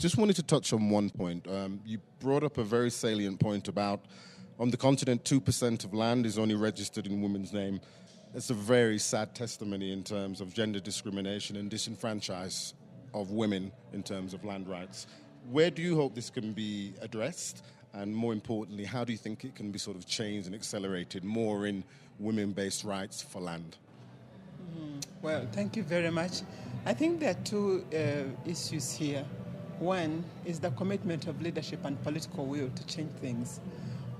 just wanted to touch on one point. You brought up a very salient point about on the continent, 2% of land is only registered in women's name. It's a very sad testimony in terms of gender discrimination and disenfranchise of women in terms of land rights. Where do you hope this can be addressed? And more importantly, how do you think it can be sort of changed and accelerated more in women-based rights for land? Well, thank you very much. I think there are two issues here. One is the commitment of leadership and political will to change things.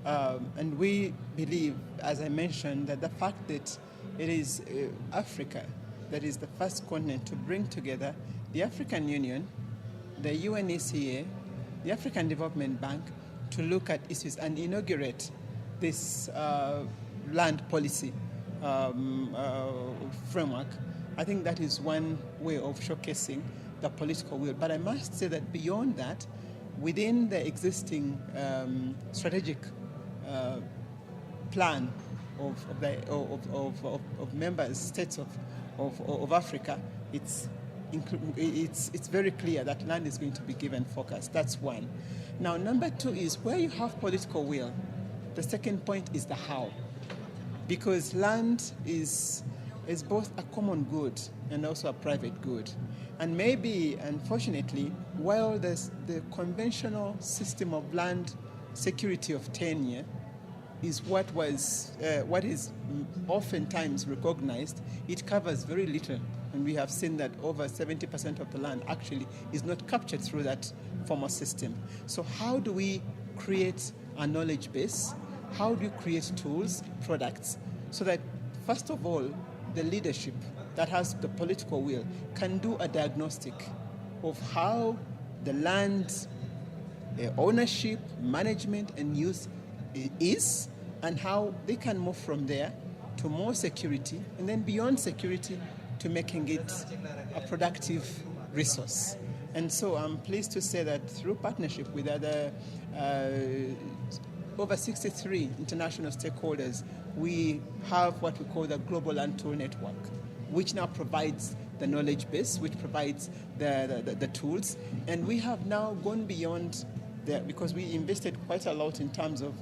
And we believe, as I mentioned, that the fact that it is Africa that is the first continent to bring together the African Union, the UNECA, the African Development Bank, to look at issues and inaugurate this land policy framework. I think that is one way of showcasing the political will. But I must say that beyond that, within the existing strategic plan of member states of Africa, it's very clear that land is going to be given focus. That's one. Now, number two is where you have political will. The second point is the how. Because land is both a common good and also a private good. And maybe, unfortunately, while the conventional system of land security of tenure is what is oftentimes recognized, it covers very little. And we have seen that over 70% of the land actually is not captured through that formal system. So how do we create a knowledge base? How do you create tools, products, so that, first of all, the leadership that has the political will can do a diagnostic of how the land ownership, management, and use is, and how they can move from there to more security, and then beyond security to making it a productive resource. And so I'm pleased to say that through partnership with other over 63 international stakeholders, we have what we call the Global Land Tool Network, which now provides the knowledge base, which provides the tools. And we have now gone beyond that because we invested quite a lot in terms of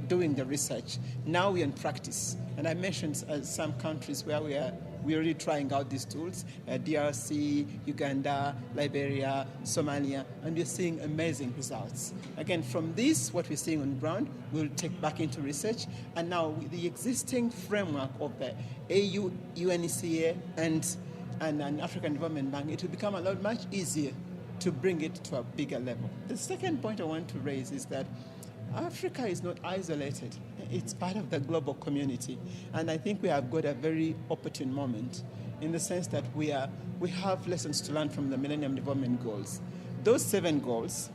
doing the research. Now we're in practice. And I mentioned some countries where we're already trying out these tools, DRC, Uganda, Liberia, Somalia, and we're seeing amazing results. Again, from this, what we're seeing on the ground, we'll take back into research. And now with the existing framework of the AU, UNECA, and an African Development Bank, it will become a lot much easier to bring it to a bigger level. The second point I want to raise is that Africa is not isolated. It's part of the global community. And I think we have got a very opportune moment in the sense that we have lessons to learn from the Millennium Development Goals. Those 7 goals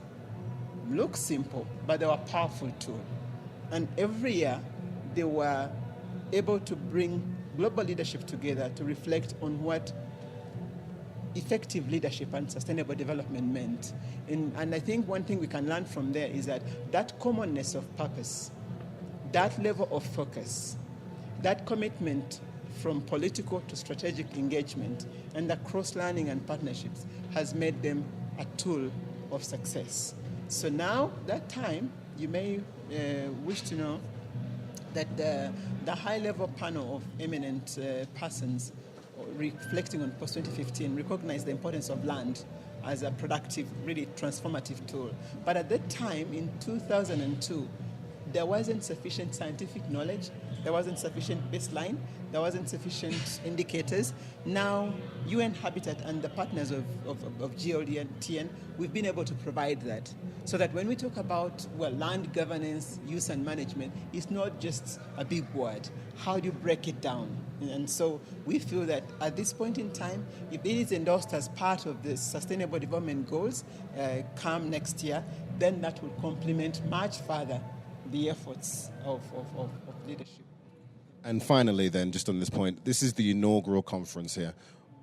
look simple, but they were a powerful tool. And every year, they were able to bring global leadership together to reflect on what effective leadership and sustainable development meant. And I think one thing we can learn from there is that commonness of purpose, that level of focus, that commitment from political to strategic engagement, and the cross-learning and partnerships has made them a tool of success. So now, that time, you may wish to know that the high-level panel of eminent persons reflecting on post-2015 recognized the importance of land as a productive, really transformative tool. But at that time, in 2002, there wasn't sufficient scientific knowledge, there wasn't sufficient baseline, there wasn't sufficient indicators. Now, UN Habitat and the partners of GLD and TN, we've been able to provide that. So that when we talk about, land governance, use and management, it's not just a big word. How do you break it down? And so we feel that at this point in time, if it is endorsed as part of the Sustainable Development Goals come next year, then that will complement much further the efforts of leadership. And finally then, just on this point, this is the inaugural conference here.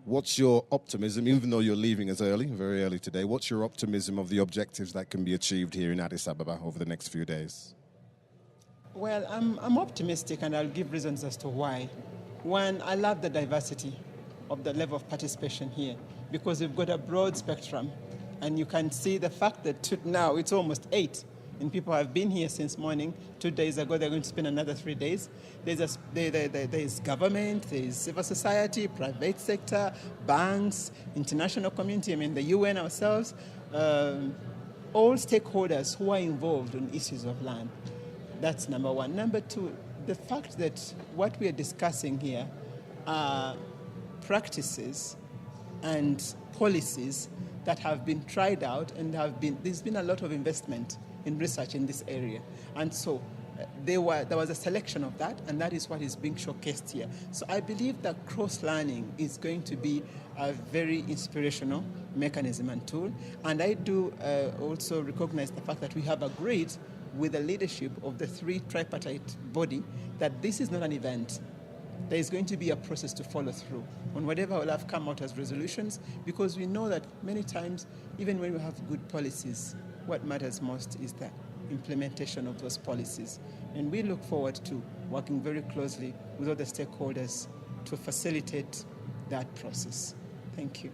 What's your optimism, even though you're leaving as early, very early today, what's your optimism of the objectives that can be achieved here in Addis Ababa over the next few days? Well, I'm optimistic, and I'll give reasons as to why. One, I love the diversity of the level of participation here because we've got a broad spectrum And you can see the fact that now it's almost 8, and people have been here since morning. 2 days ago, they're going to spend another 3 days. There's government, there's civil society, private sector, banks, international community, the UN ourselves, all stakeholders who are involved in issues of land. That's number one. Number two, the fact that what we are discussing here are practices and policies that have been tried out, and there's been a lot of investment in research in this area. And so there was a selection of that, and that is what is being showcased here. So I believe that cross-learning is going to be a very inspirational mechanism and tool. And I do also recognize the fact that we have agreed with the leadership of the 3 tripartite body that this is not an event. There is going to be a process to follow through on whatever will have come out as resolutions, because we know that many times, even when we have good policies, what matters most is the implementation of those policies. And we look forward to working very closely with all the stakeholders to facilitate that process. Thank you.